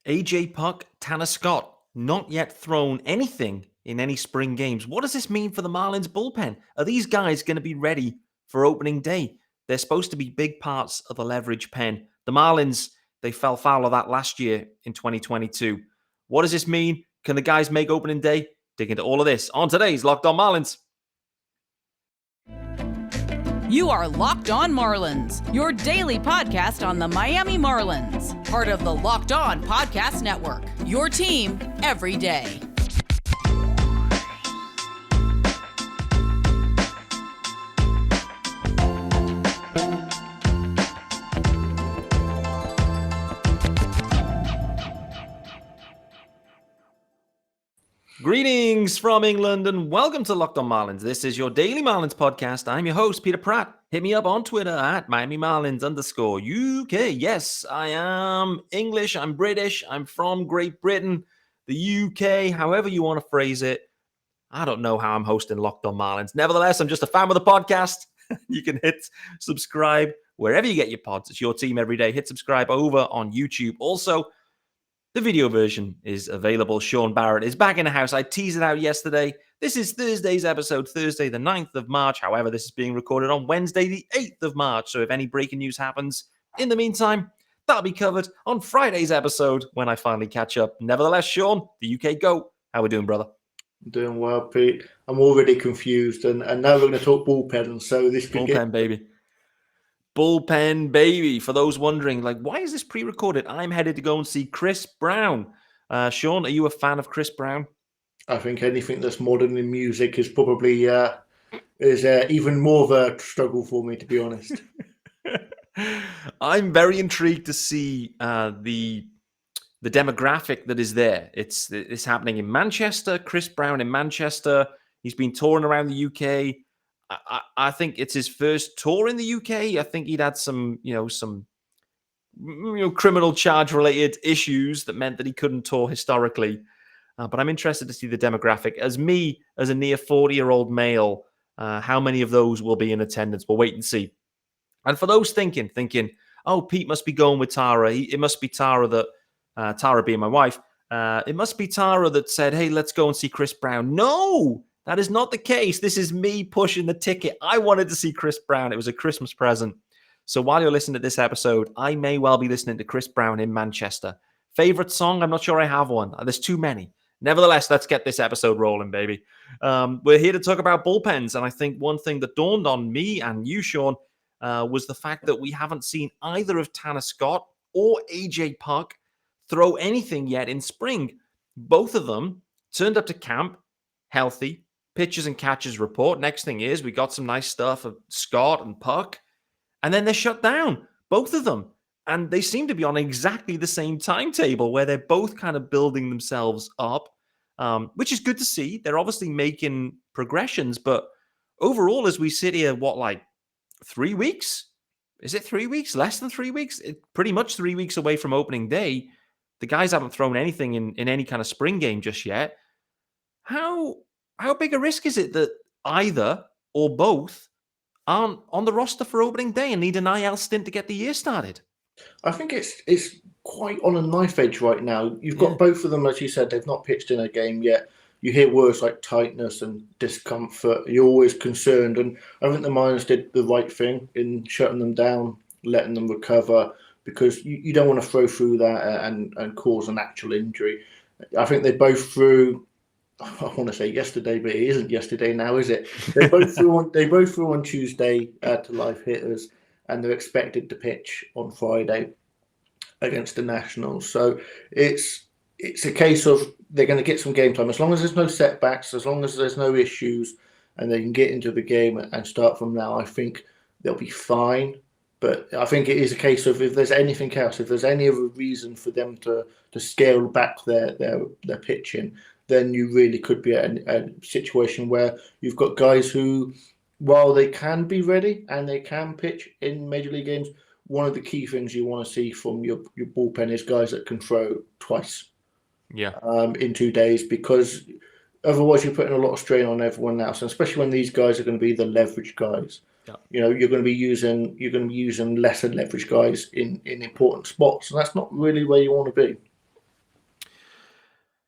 AJ Puk, Tanner Scott, not yet thrown anything in any spring games. What does this mean for the Marlins bullpen? Are these guys going to be ready for opening day? They're supposed to be big parts of the leverage pen. The Marlins, they fell foul of that last year in 2022. What does this mean? Can the guys make opening day? Dig into all of this on today's Locked On Marlins. You are Locked On Marlins, your daily podcast on the Miami Marlins. Part of the Locked On Podcast Network, your team every day. Greetings from England and welcome to Locked On Marlins. This is your daily Marlins podcast. I'm your host, Peter Pratt. Hit me up on Twitter at Miami Marlins _UK. Yes, I am English. I'm British. I'm from Great Britain, the UK, however you want to phrase it. I don't know how I'm hosting Locked On Marlins. Nevertheless, I'm just a fan of the podcast. You can hit subscribe wherever you get your pods. It's your team every day. Hit subscribe over on YouTube. Also, the video version is available. Sean Barrett is back in the house. I teased it out yesterday. This is Thursday's episode, Thursday, the 9th of March. However, this is being recorded on Wednesday, the 8th of March. So if any breaking news happens in the meantime, that'll be covered on Friday's episode when I finally catch up. Nevertheless, Sean, the UK GOAT. How we doing, brother? Doing well, Pete. I'm already confused. And now we're going to talk bullpen. So this could Bullpen, baby. Bullpen, baby. For those wondering, like, why is this pre-recorded? I'm headed to go and see Chris Brown. Sean, are you a fan of Chris Brown? I think anything that's modern in music is probably even more of a struggle for me, to be honest. I'm very intrigued to see the demographic that is there. It's happening in Manchester. Chris Brown in Manchester. He's been touring around the UK. I think it's his first tour in the UK. I think he'd had some criminal charge related issues that meant that he couldn't tour historically. But I'm interested to see the demographic. As a near 40-year-old male, how many of those will be in attendance? We'll wait and see. And for those thinking, oh, Pete must be going with Tara. It must be Tara that, Tara being my wife, it must be Tara that said, hey, let's go and see Chris Brown. No! That is not the case. This is me pushing the ticket. I wanted to see Chris Brown. It was a Christmas present. So while you're listening to this episode, I may well be listening to Chris Brown in Manchester. Favorite song? I'm not sure I have one. There's too many. Nevertheless, let's get this episode rolling, baby. We're here to talk about bullpens. And I think one thing that dawned on me and you, Sean, was the fact that we haven't seen either of Tanner Scott or AJ Puk throw anything yet in spring. Both of them turned up to camp healthy. Pitchers and catchers report. Next thing is we got some nice stuff of Scott and Puk, and then they're shut down, both of them. And they seem to be on exactly the same timetable where they're both kind of building themselves up, which is good to see. They're obviously making progressions, but overall, as we sit here, 3 weeks? Is it 3 weeks? Less than 3 weeks? Pretty much 3 weeks away from opening day. The guys haven't thrown anything in any kind of spring game just yet. How big a risk is it that either or both aren't on the roster for opening day and need an IL stint to get the year started? I think it's quite on a knife edge right now. You've got both of them, as you said, they've not pitched in a game yet. You hear words like tightness and discomfort. You're always concerned. And I think the Marlins did the right thing in shutting them down, letting them recover, because you don't want to throw through that and cause an actual injury. I think they both threw, I want to say yesterday, but it isn't yesterday now, is it? They both threw on Tuesday to live hitters, and they're expected to pitch on Friday against the Nationals. So it's a case of they're going to get some game time. As long as there's no setbacks, as long as there's no issues, and they can get into the game and start from now, I think they'll be fine. But I think it is a case of if there's anything else, if there's any other reason for them to scale back their pitching, then you really could be at a situation where you've got guys who, while they can be ready and they can pitch in Major League games, one of the key things you want to see from your bullpen is guys that can throw twice in 2 days, because otherwise you're putting a lot of strain on everyone else, and especially when these guys are going to be the leverage guys. Yeah. You're going to be using lesser leverage guys in important spots, and that's not really where you want to be.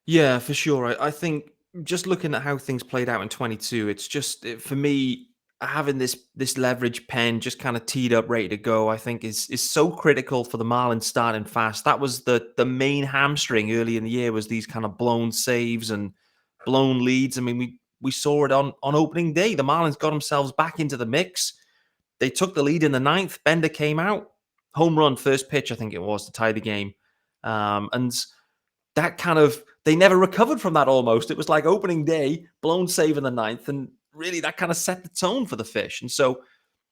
Yeah, for sure. I think just looking at how things played out in 22, it's just for me having this leverage pen just kind of teed up, ready to go. I think is so critical for the Marlins starting fast. That was the main hamstring early in the year was these kind of blown saves and blown leads. I mean, we saw it on opening day. The Marlins got themselves back into the mix. They took the lead in the ninth. Bender came out, home run, first pitch, I think it was to tie the game, and that kind of they never recovered from that almost. It was like opening day, blown save in the ninth, and really that kind of set the tone for the Fish. And so,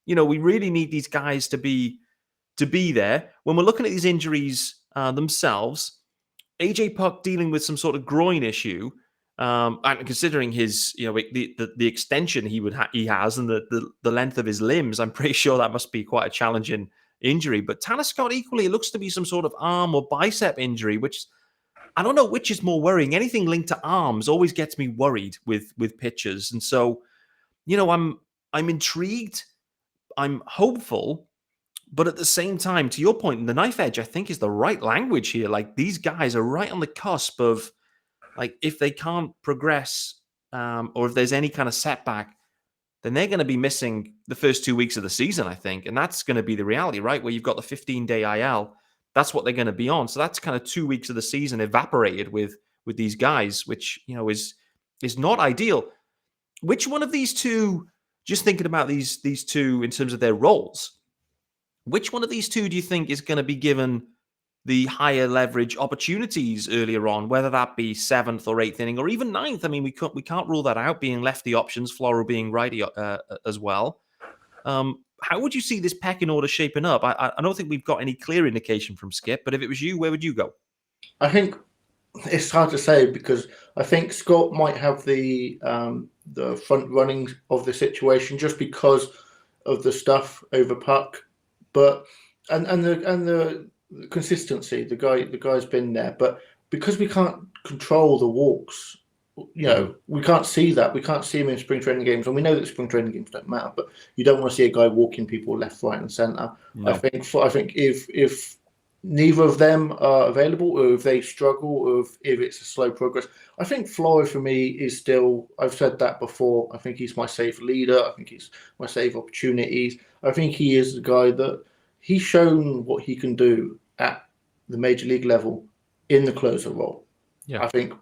we really need these guys to be there. When we're looking at these injuries themselves, AJ Puk dealing with some sort of groin issue, and considering his, the extension he has and the length of his limbs, I'm pretty sure that must be quite a challenging injury. But Tanner Scott equally, it looks to be some sort of arm or bicep injury, which I don't know which is more worrying. Anything linked to arms always gets me worried with pitchers. And so, I'm intrigued. I'm hopeful. But at the same time, to your point, the knife edge, I think, is the right language here. Like, these guys are right on the cusp of, like, if they can't progress or if there's any kind of setback, then they're going to be missing the first 2 weeks of the season, I think. And that's going to be the reality, right? Where you've got the 15-day IL. That's what they're going to be on. So that's kind of 2 weeks of the season evaporated with these guys, which, is not ideal. Which one of these two, just thinking about these two in terms of their roles, which one of these two do you think is going to be given the higher leverage opportunities earlier on, whether that be seventh or eighth inning or even ninth? I mean, we can't rule that out, being lefty options, Floro being righty as well. How would you see this pecking order shaping up? I don't think we've got any clear indication from Skip, but if it was you, where would you go? I think it's hard to say because I think Scott might have the front running of the situation just because of the stuff over Puk, but and the consistency. The guy's been there, but because we can't control the walks, we can't see that. We can't see him in spring training games, and we know that spring training games don't matter. But you don't want to see a guy walking people left, right, and centre. No. I think if neither of them are available, or if they struggle, or if it's a slow progress, I think Floro for me is still. I've said that before. I think he's my safe leader. I think he's my safe opportunities. I think he is the guy that he's shown what he can do at the major league level in the closer role. Yeah. I think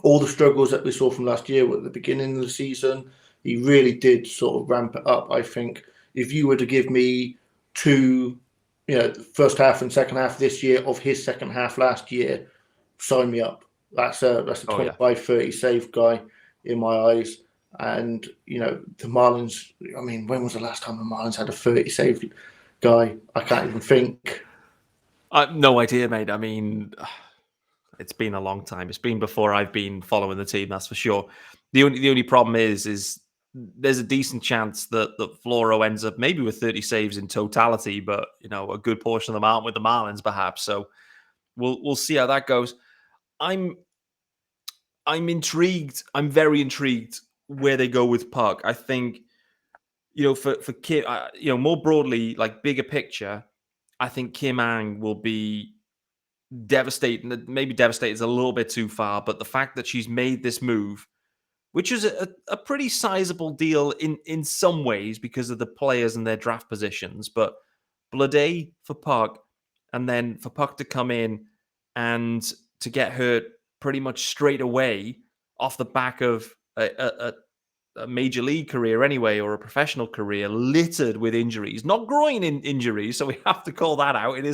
all the struggles that we saw from last year at the beginning of the season, he really did sort of ramp it up. I think if you were to give me two, the first half and second half this year of his second half last year, sign me up. That's a 25-30 save guy in my eyes. And, the Marlins, I mean, when was the last time the Marlins had a 30 save guy? I can't even think. No idea, mate. I mean, it's been a long time. It's been before I've been following the team, that's for sure. The only problem is there's a decent chance that Floro ends up maybe with 30 saves in totality, but a good portion of them aren't with the Marlins, perhaps. So we'll see how that goes. I'm intrigued. I'm very intrigued where they go with Puk. I think for Kim, more broadly, like bigger picture, I think Kim Ang will be devastating. Maybe devastated is a little bit too far, but the fact that she's made this move, which is a pretty sizable deal in some ways because of the players and their draft positions, but Blade for Puk, and then for Puk to come in and to get hurt pretty much straight away off the back of a major league career anyway, or a professional career littered with injuries, not groin injuries. So we have to call that out. It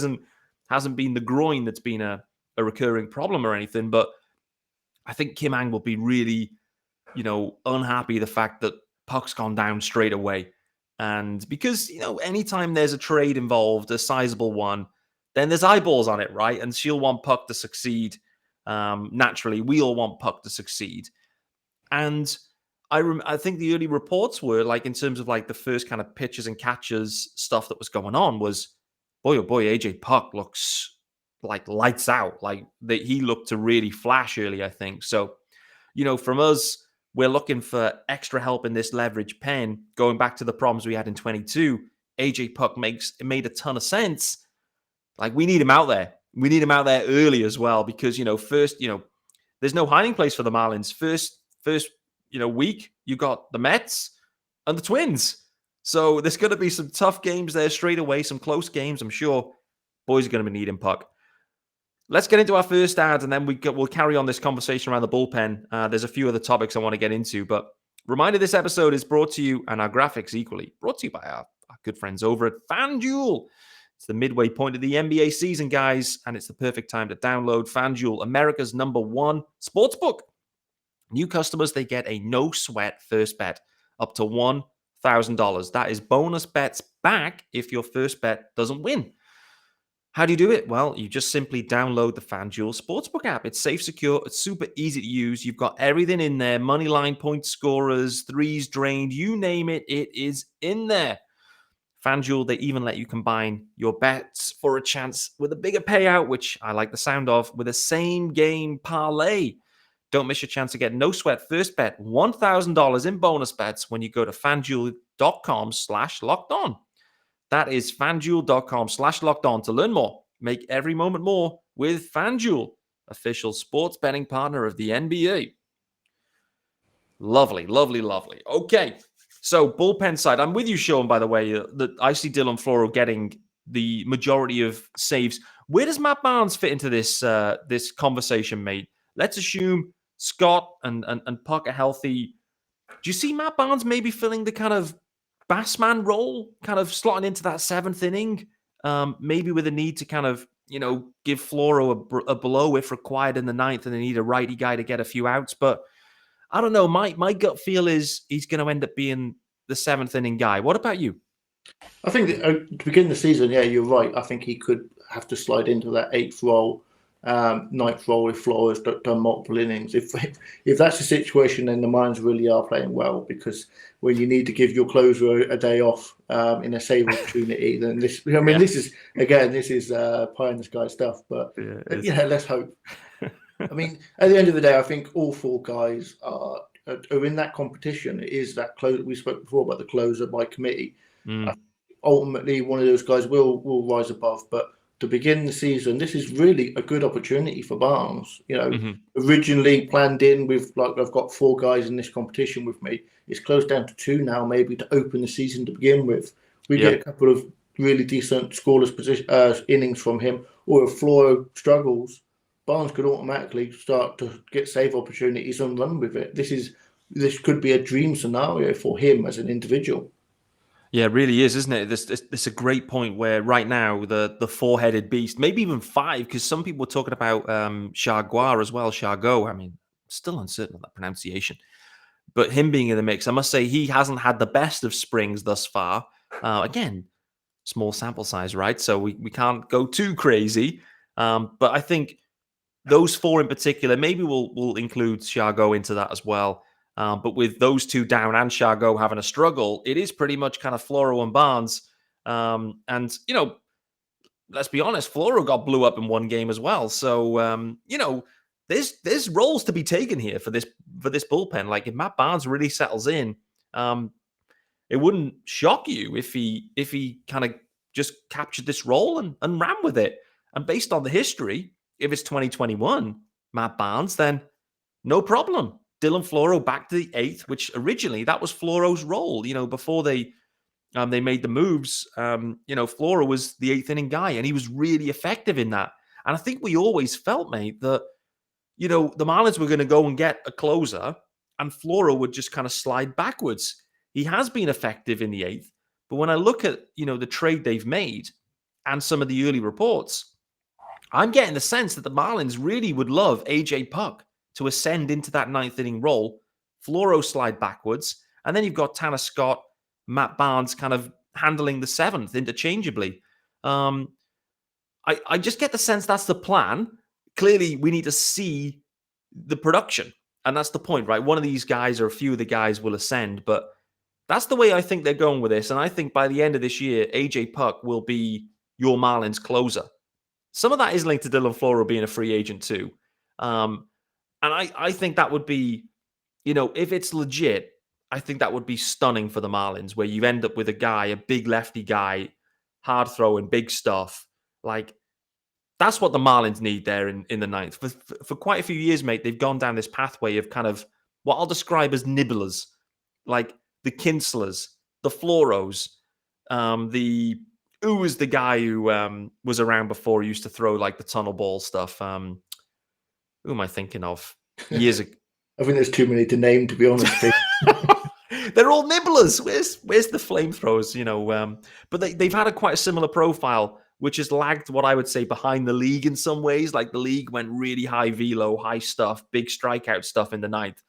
hasn't been the groin that's been a recurring problem or anything, but I think Kim Ang will be really, unhappy the fact that Puk's gone down straight away. And because, anytime there's a trade involved, a sizable one, then there's eyeballs on it, right? And she'll want Puk to succeed. Naturally, we all want Puk to succeed. And I think the early reports were, like, in terms of like the first kind of pitches and catches stuff that was going on was, boy, oh boy, AJ Puk looks like lights out. Like he looked to really flash early, I think. So, from us, we're looking for extra help in this leverage pen. Going back to the problems we had in 22, AJ Puk made a ton of sense. Like, we need him out there. We need him out there early as well because, first, there's no hiding place for the Marlins. First, week, you got the Mets and the Twins. So there's going to be some tough games there straight away, some close games, I'm sure. Boys are going to be needing Puk. Let's get into our first ad, and then we'll carry on this conversation around the bullpen. There's a few other topics I want to get into, but reminder, this episode is brought to you, and our graphics equally, brought to you by our good friends over at FanDuel. It's the midway point of the NBA season, guys, and it's the perfect time to download FanDuel, America's #1 sportsbook. New customers, they get a no-sweat first bet up to $1,000. That is bonus bets back if your first bet doesn't win. How do you do it? Well, you just simply download the FanDuel Sportsbook app. It's safe, secure, it's super easy to use. You've got everything in there, money line, point scorers, threes drained, you name it, it is in there. FanDuel, they even let you combine your bets for a chance with a bigger payout, which I like the sound of, with a same-game parlay. Don't miss your chance to get no sweat first bet, $1,000 in bonus bets when you go to FanDuel.com/lockedon. That is FanDuel.com/lockedon to learn more. Make every moment more with FanDuel, official sports betting partner of the NBA. Lovely, lovely, lovely. Okay, so bullpen side. I'm with you, Sean, by the way, that I see Dylan Floro getting the majority of saves. Where does Matt Barnes fit into this conversation, mate? Let's assume Scott and Puk are healthy. Do you see Matt Barnes maybe filling the kind of Bassman role, kind of slotting into that seventh inning, maybe with a need to kind of, give Floro a blow if required in the ninth, and they need a righty guy to get a few outs. But I don't know. My gut feel is he's going to end up being the seventh inning guy. What about you? I think that, to begin the season, yeah, you're right. I think he could have to slide into that eighth role, ninth role if Floro has done multiple innings. If that's the situation, then the Marlins really are playing well, because when you need to give your closer a day off in a save opportunity, then this is pie in the sky stuff. But let's hope. I mean, at the end of the day, I think all four guys are in that competition. It is that close. We spoke before about the closer by committee. Ultimately, one of those guys will rise above. But to begin the season, this is really a good opportunity for Barnes. Originally planned in with, like, I've got four guys in this competition with me. It's closed down to two now, maybe to open the season to begin with. We get a couple of really decent scoreless innings from him, or if Floro struggles, Barnes could automatically start to get save opportunities and run with it. This could be a dream scenario for him as an individual. Yeah, it really is, isn't it? This a great point where right now the four-headed beast, maybe even five, because some people were talking about Chargois as well, Chargot. I mean, still uncertain of that pronunciation. But him being in the mix, I must say he hasn't had the best of springs thus far. Again, small sample size, right? So we can't go too crazy. But I think those four in particular, maybe we'll include Chargot into that as well. But with those two down and Chargot having a struggle, it is pretty much kind of Floro and Barnes. And, let's be honest, Floro got blew up in one game as well. So, there's roles to be taken here for this bullpen. Like, if Matt Barnes really settles in, it wouldn't shock you if he kind of just captured this role and ran with it. And based on the history, if it's 2021, Matt Barnes, then no problem. Dylan Floro back to the eighth, which originally that was Floro's role. Before they made the moves, Floro was the eighth inning guy, and he was really effective in that. And I think we always felt, mate, that the Marlins were going to go and get a closer, and Floro would just kind of slide backwards. He has been effective in the eighth, but when I look at the trade they've made and some of the early reports, I'm getting the sense that the Marlins really would love AJ Puk to ascend into that ninth inning role, Floro slide backwards, and then you've got Tanner Scott, Matt Barnes kind of handling the seventh interchangeably. I just get the sense that's the plan. Clearly, we need to see the production, and that's the point, right? One of these guys or a few of the guys will ascend, but that's the way I think they're going with this, and I think by the end of this year, AJ Puk will be your Marlins closer. Some of that is linked to Dylan Floro being a free agent too. And I think that would be, if it's legit, I think that would be stunning for the Marlins, where you end up with a big lefty guy, hard throwing, big stuff. Like, That's what the Marlins need there in the ninth. For quite a few years, mate, they've gone down this pathway of kind of what I'll describe as nibblers, like the Kinslers, the Floros, who was the guy who was around before, who used to throw like the tunnel ball stuff. Who am I thinking of? Years ago. I think there's too many to name, to be honest. They're all nibblers. Where's the flamethrowers? But they've had quite a similar profile, which has lagged what I would say behind the league in some ways. Like the league went really high velo, high stuff, big strikeout stuff in the ninth.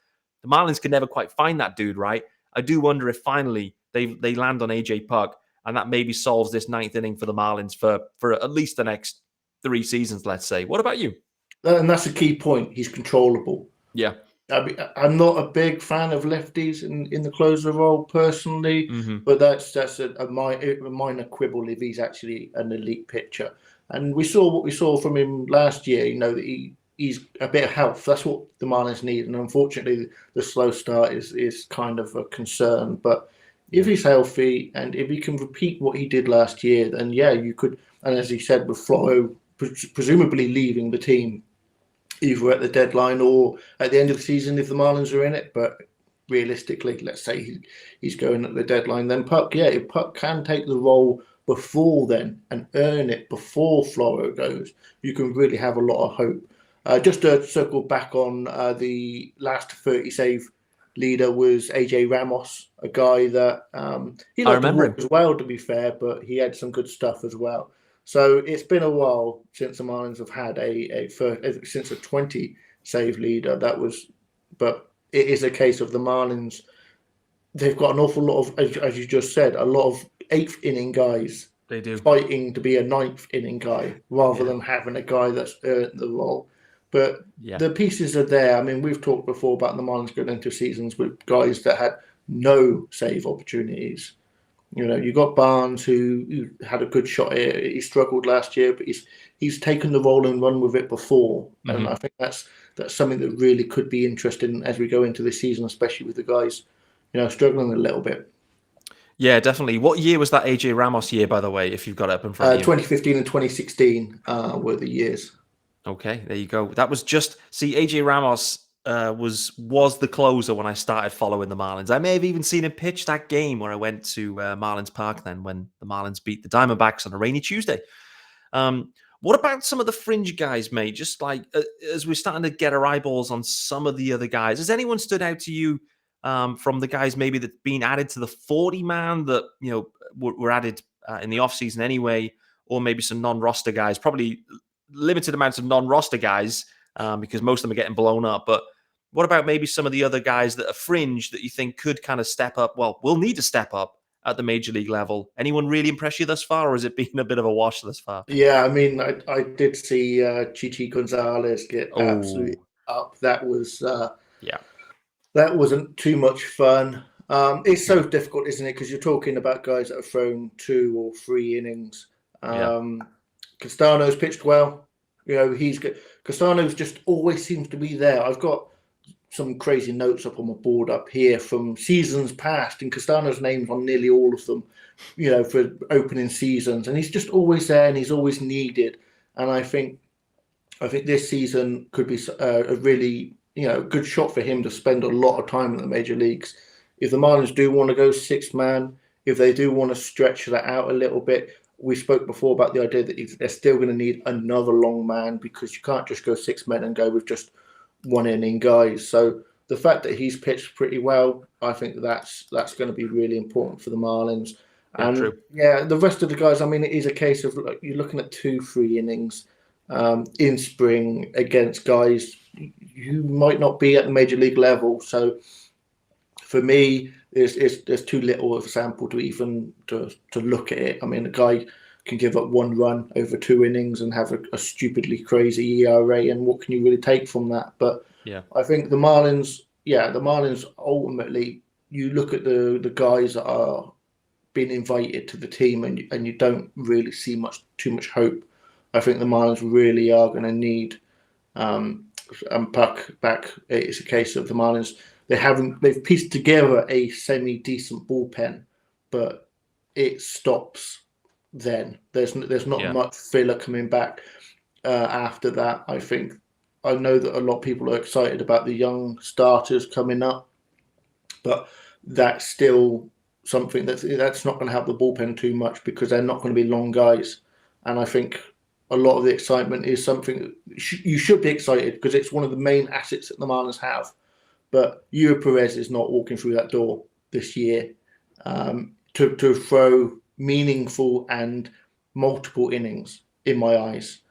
The Marlins could never quite find that dude, right? I do wonder if finally they land on AJ Puk, and that maybe solves this ninth inning for the Marlins for at least the next 3 seasons, let's say. What about you? And that's a key point. He's controllable. Yeah. I'm not a big fan of lefties in the closer role personally, but that's a minor quibble if he's actually an elite pitcher. And we saw what we saw from him last year. That he's a bit of health. That's what the Marlins need. And unfortunately, the slow start is kind of a concern. But if he's healthy and if he can repeat what he did last year, then yeah, you could. And as he said, with Floro presumably leaving the team, either at the deadline or at the end of the season if the Marlins are in it. But realistically, let's say he's going at the deadline, then Puk, if Puk can take the role before then and earn it before Floro goes, you can really have a lot of hope. Just to circle back on the last 30 save leader was AJ Ramos, a guy that he liked to walk as well, to be fair, but he had some good stuff as well. So it's been a while since the Marlins have had since a 20 save leader. But it is a case of the Marlins. They've got an awful lot of, as you just said, a lot of 8th inning guys. They do fighting to be a 9th inning guy rather than having a guy that's earned the role. But the pieces are there. I mean, we've talked before about the Marlins going into seasons with guys that had no save opportunities. You got Barnes who had a good shot here. He struggled last year, but he's taken the role and run with it before. And I think that's something that really could be interesting as we go into the season, especially with the guys, struggling a little bit. Yeah, definitely. What year was that AJ Ramos year, by the way, if you've got it up in front of you? 2015 and 2016 were the years. Okay, there you go. That was AJ Ramos was the closer when I started following the Marlins. I may have even seen him pitch that game where I went to Marlins Park then when the Marlins beat the Diamondbacks on a rainy Tuesday. What about some of the fringe guys, mate? Just like as we're starting to get our eyeballs on some of the other guys, has anyone stood out to you from the guys maybe that's been added to the 40-man that were added in the offseason anyway, or maybe some non-roster guys? Probably limited amounts of non-roster guys because most of them are getting blown up. But what about maybe some of the other guys that are fringe that you think could kind of step up? Well, will need to step up at the major league level. Anyone really impress you thus far, or has it been a bit of a wash thus far? Yeah, I mean, I did see Chichi Gonzalez get absolutely up. That was that wasn't too much fun. It's so difficult, isn't it? Because you're talking about guys that have thrown 2 or 3 innings. Castano's pitched well. He's good. Castano's just always seems to be there. I've got some crazy notes up on my board up here from seasons past, and Castano's name's on nearly all of them, for opening seasons. And he's just always there, and he's always needed. And I think this season could be a really, good shot for him to spend a lot of time in the major leagues. If the Marlins do want to go 6-man, if they do want to stretch that out a little bit, we spoke before about the idea that they're still going to need another long man because you can't just go 6 men and go with just 1 inning guys. So the fact that he's pitched pretty well, I think that's going to be really important for the Marlins. And the rest of the guys, I mean, it is a case of you're looking at 2-3 innings in spring against guys who might not be at the major league level. So for me, there's too little of a sample to even to look at it. I mean, a guy can give up 1 run over 2 innings and have a stupidly crazy ERA, and what can you really take from that? But I think the Marlins ultimately, you look at the guys that are being invited to the team, and you don't really see too much hope. I think the Marlins really are going to need Puk back. It's a case of the Marlins. They've pieced together a semi-decent bullpen, but it stops then. There's not much filler coming back. after that. I know that a lot of people are excited about the young starters coming up, but that's still something that's not going to help the bullpen too much because they're not going to be long guys. And I think a lot of the excitement is something that you should be excited because it's one of the main assets that the Marlins have. But Yuri Perez is not walking through that door this year to throw meaningful and multiple innings in my eyes.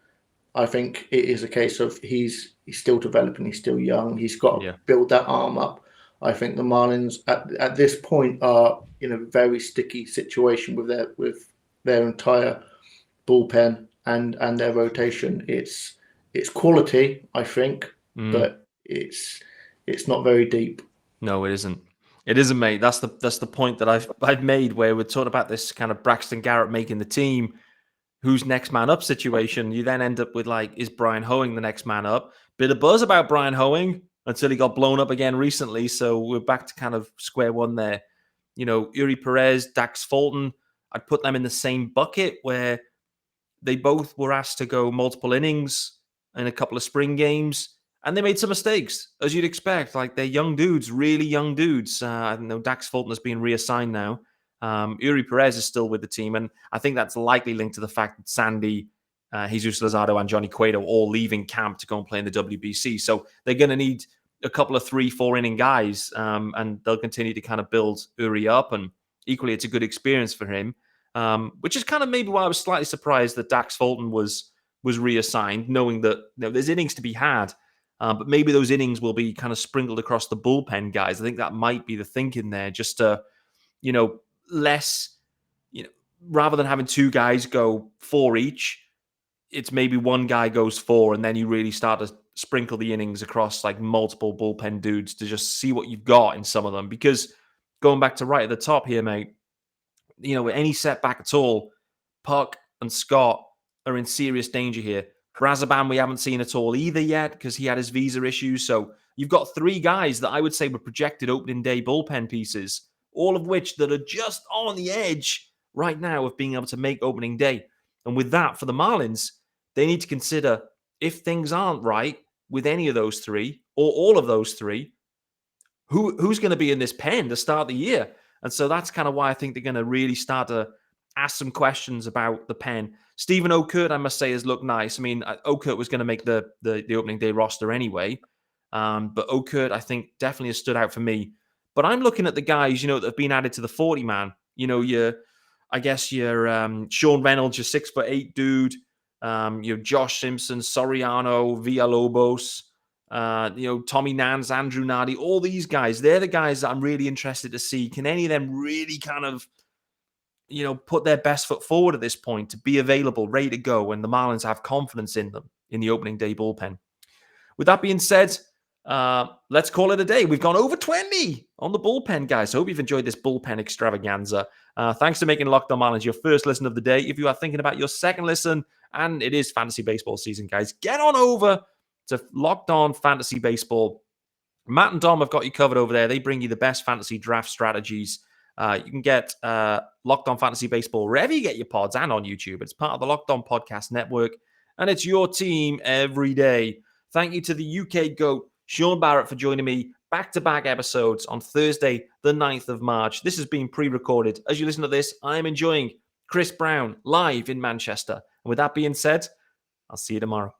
I think it is a case of he's still developing, he's still young, he's got to build that arm up. I think the Marlins at this point are in a very sticky situation with their entire bullpen and their rotation. It's quality, I think, but it's not very deep. No, it isn't. It isn't, mate. That's the point that I've made where we're talking about this kind of Braxton Garrett making the team. Who's next man up situation? You then end up with is Brian Hoeing the next man up? Bit of buzz about Brian Hoeing until he got blown up again recently. So we're back to kind of square one there. Yuri Perez, Dax Fulton, I'd put them in the same bucket where they both were asked to go multiple innings in a couple of spring games. And they made some mistakes, as you'd expect. They're young dudes, really young dudes. I know Dax Fulton has been reassigned now. Yuri Perez is still with the team, and I think that's likely linked to the fact that Sandy, Jesus Luzardo, and Johnny Cueto all leaving camp to go and play in the WBC. So they're going to need a couple of 3-4 inning guys, and they'll continue to kind of build Yuri up. And equally, it's a good experience for him, which is kind of maybe why I was slightly surprised that Dax Fulton was reassigned, knowing that there's innings to be had. But maybe those innings will be kind of sprinkled across the bullpen guys. I think that might be the thinking there, just to, less, rather than having two guys go 4 each, it's maybe one guy goes 4, and then you really start to sprinkle the innings across multiple bullpen dudes to just see what you've got in some of them. Because going back to right at the top here, mate, with any setback at all, Puk and Scott are in serious danger here. Brazaban we haven't seen at all either yet because he had his visa issues. So you've got 3 guys that I would say were projected opening day bullpen pieces, all of which that are just on the edge right now of being able to make opening day. And with that, for the Marlins, they need to consider if things aren't right with any of those 3 or all of those 3, who's going to be in this pen to start the year? And so that's kind of why I think they're going to really start to ask some questions about the pen. Stephen Okert, I must say, has looked nice. I mean, Okert was going to make the opening day roster anyway. But Okert, I think, definitely has stood out for me. But I'm looking at the guys, that have been added to the 40-man. Your Sean Reynolds, your 6'8" dude. Josh Simpson, Soriano, Villalobos, Tommy Nance, Andrew Nardi, all these guys. They're the guys that I'm really interested to see. Can any of them really kind of put their best foot forward at this point to be available, ready to go, and the Marlins have confidence in them in the opening day bullpen? With that being said, let's call it a day. We've gone over 20 on the bullpen, guys. I hope you've enjoyed this bullpen extravaganza. Thanks for making Locked On Marlins your first listen of the day. If you are thinking about your second listen, and it is fantasy baseball season, guys, get on over to Locked On Fantasy Baseball. Matt and Dom have got you covered over there. They bring you the best fantasy draft strategies. You can get Locked On Fantasy Baseball wherever you get your pods and on YouTube. It's part of the Locked On Podcast Network, and it's your team every day. Thank you to the UK GOAT, Sean Barrett, for joining me. Back-to-back episodes on Thursday, the 9th of March. This has been pre-recorded. As you listen to this, I am enjoying Chris Brown live in Manchester. And with that being said, I'll see you tomorrow.